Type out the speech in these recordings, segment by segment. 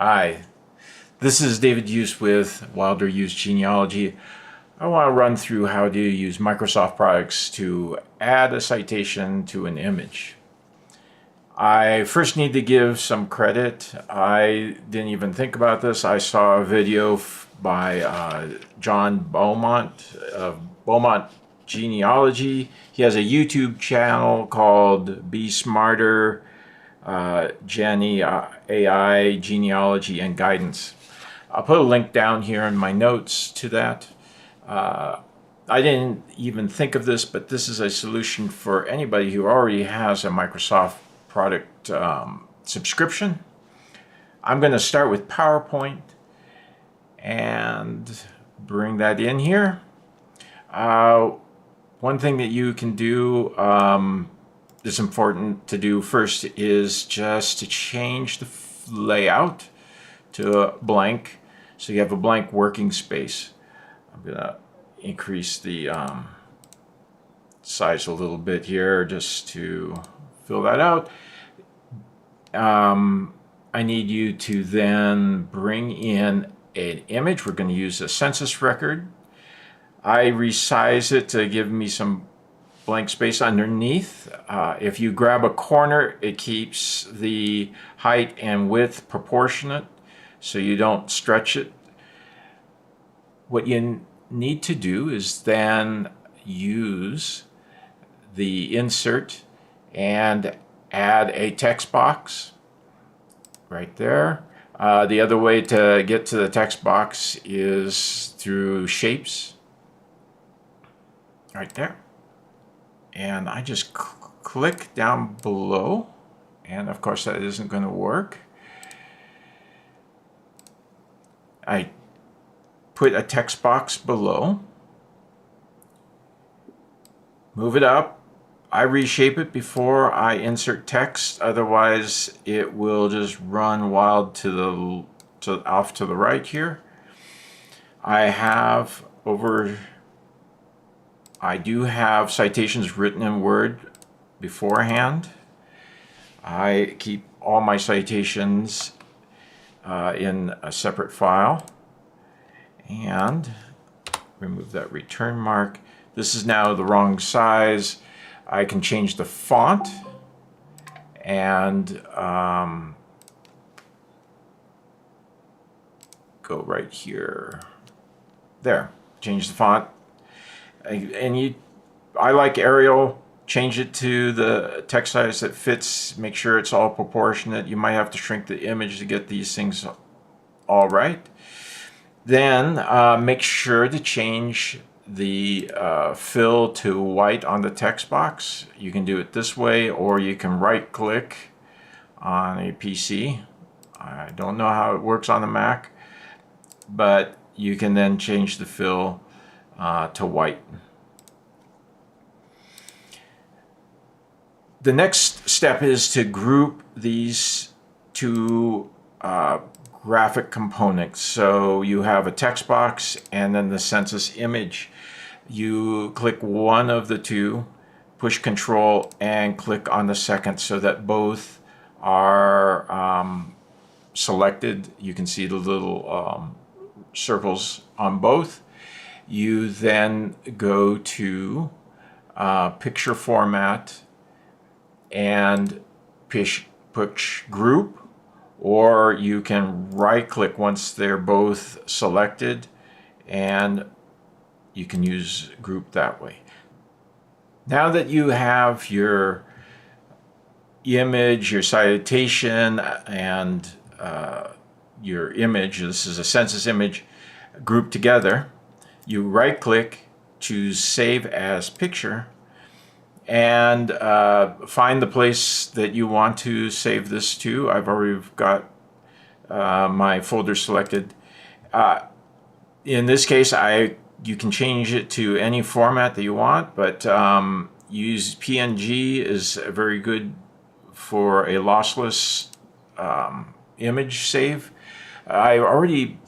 Hi, this is David Hughes with Wilder Hughes Genealogy. I want to run through how to use Microsoft products to add a citation to an image. I first need to give some credit. I didn't even think about this. I saw a video by John Beaumont of Beaumont Genealogy. He has a YouTube channel called Be Smarter AI, Genealogy, and Guidance. I'll put a link down here in my notes to that. I didn't even think of this, but this is a solution for anybody who already has a Microsoft product subscription. I'm going to start with PowerPoint and bring that in here. One thing that you can do that's important to do first is just to change the layout to blank, so you have a blank working space. I'm going to increase the size a little bit here just to fill that out. I need you to then bring in an image. We're going to use a census record. I resize it to give me some blank space underneath. If you grab a corner, it keeps the height and width proportionate so you don't stretch it. What you need to do is then use the insert and add a text box right there. The other way to get to the text box is through shapes right there. And I just click down below, and of course that isn't going to work. I put a text box below, move it up. I reshape it before I insert text, otherwise it will just run wild off to the right here. I do have citations written in Word beforehand. I keep all my citations in a separate file, and remove that return mark. This is now the wrong size. I can change the font and go right here. There, change the font. And I like Arial. Change it to the text size that fits. Make sure it's all proportionate. You might have to shrink the image to get these things all right. Then make sure to change the fill to white on the text box. You can do it this way, or you can right click on a PC. I don't know how it works on the Mac, but you can then change the fill to white. The next step is to group these two graphic components. So you have a text box and then the census image. You click one of the two, push Control, and click on the second so that both are selected. You can see the little circles on both. You then go to picture format and push group, or you can right click once they're both selected and you can use group that way. Now that you have your image, your citation, and your image, this is a census image, grouped together, you right click, choose Save as Picture, and find the place that you want to save this to. I've already got my folder selected. In this case, you can change it to any format that you want, but use PNG is very good for a lossless image save. I already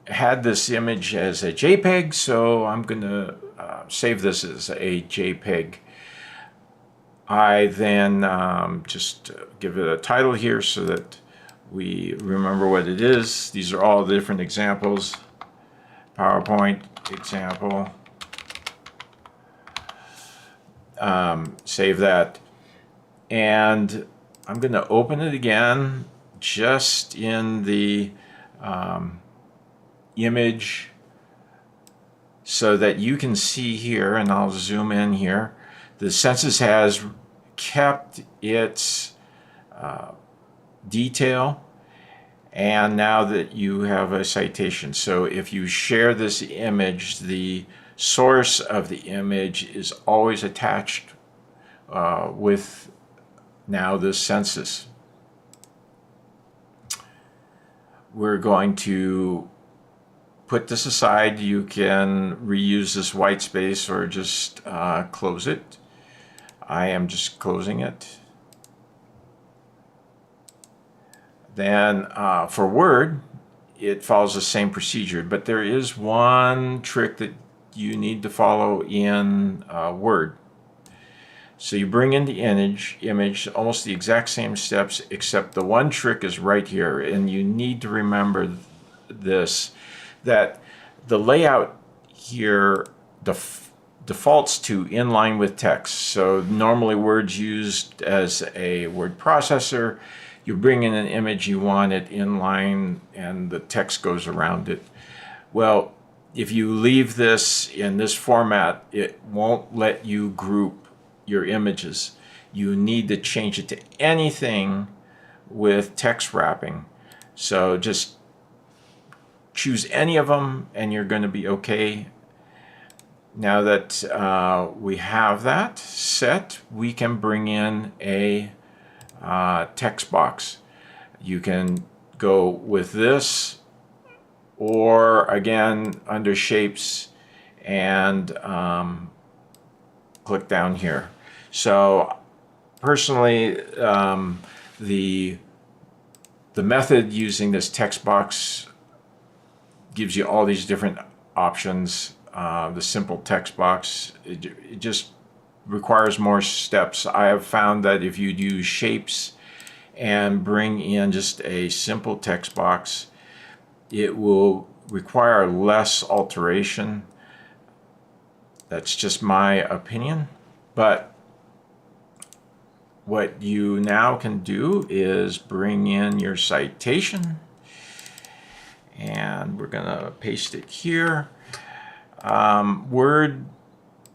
had this image as a JPEG, so I'm going to save this as a JPEG. I then just give it a title here so that We remember what it is. These are all the different examples. PowerPoint example. Save that. And I'm going to open it again just in the image so that you can see here, and I'll zoom in here. The census has kept its detail, and now that you have a citation. So if you share this image, the source of the image is always attached with now this census. We're going to put this aside. You can reuse this white space or just close it. I am just closing it. Then for Word, it follows the same procedure, but there is one trick that you need to follow in Word. So you bring in the image, almost the exact same steps, except the one trick is right here, and you need to remember this, that the layout here defaults to in line with text. So normally Word's used as a word processor. You bring in an image, you want it in line, and the text goes around it. Well, if you leave this in this format, it won't let you group your images. You need to change it to anything with text wrapping. So just choose any of them and you're going to be okay. Now that we have that set, we can bring in a text box. You can go with this, or again under shapes and click down here. So personally, the method using this text box gives you all these different options. The simple text box, it just requires more steps. I have found that if you use shapes and bring in just a simple text box, it will require less alteration. That's just my opinion. But what you now can do is bring in your citation, and we're going to paste it here. Word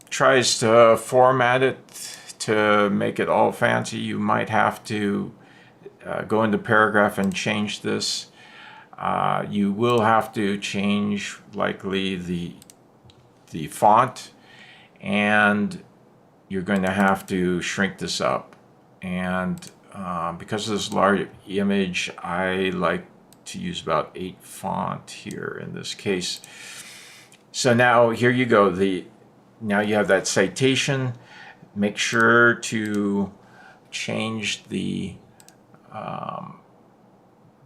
tries to format it to make it all fancy. You might have to go into paragraph and change this. You will have to change likely the font, and you're going to have to shrink this up. And because of this large image, I like to use about 8 font here in this case. So now here you go. Now you have that citation. Make sure to change the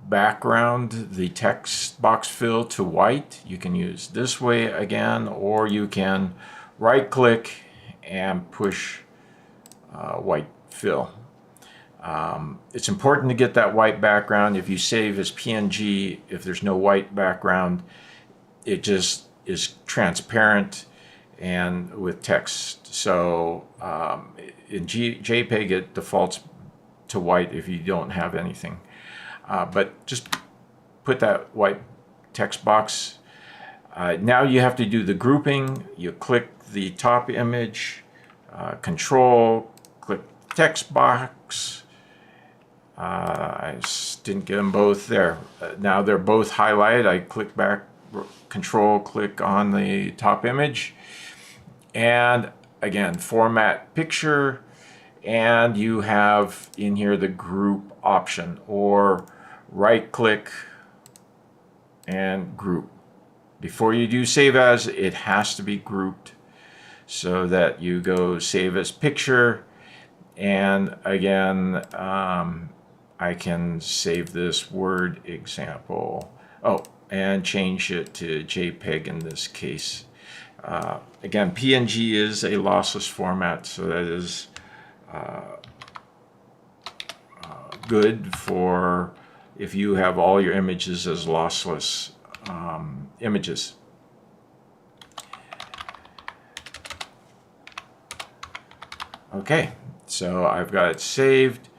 background, the text box fill to white. You can use this way again, or you can right click and push white fill. It's important to get that white background. If you save as PNG, if there's no white background, it just is transparent and with text. So in JPEG it defaults to white if you don't have anything. But just put that white text box. Now you have to do the grouping. You click the top image, control, click text box. I just didn't get them both there. Now they're both highlighted. I click back, control, click on the top image, and again format picture, and you have in here the group option, or right click and group. Before you do save as, it has to be grouped, so that you go save as picture. And again, I can save this Word example. Oh, and change it to JPEG in this case. Again, PNG is a lossless format, so that is good for if you have all your images as lossless images. Okay, so I've got it saved,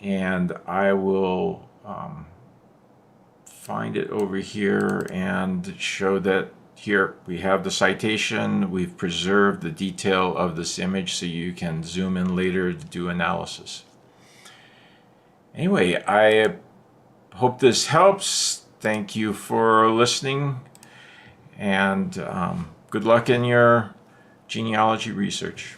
and I will find it over here and show that here we have the citation. We've preserved the detail of this image so you can zoom in later to do analysis. Anyway, I hope this helps. Thank you for listening, and good luck in your genealogy research.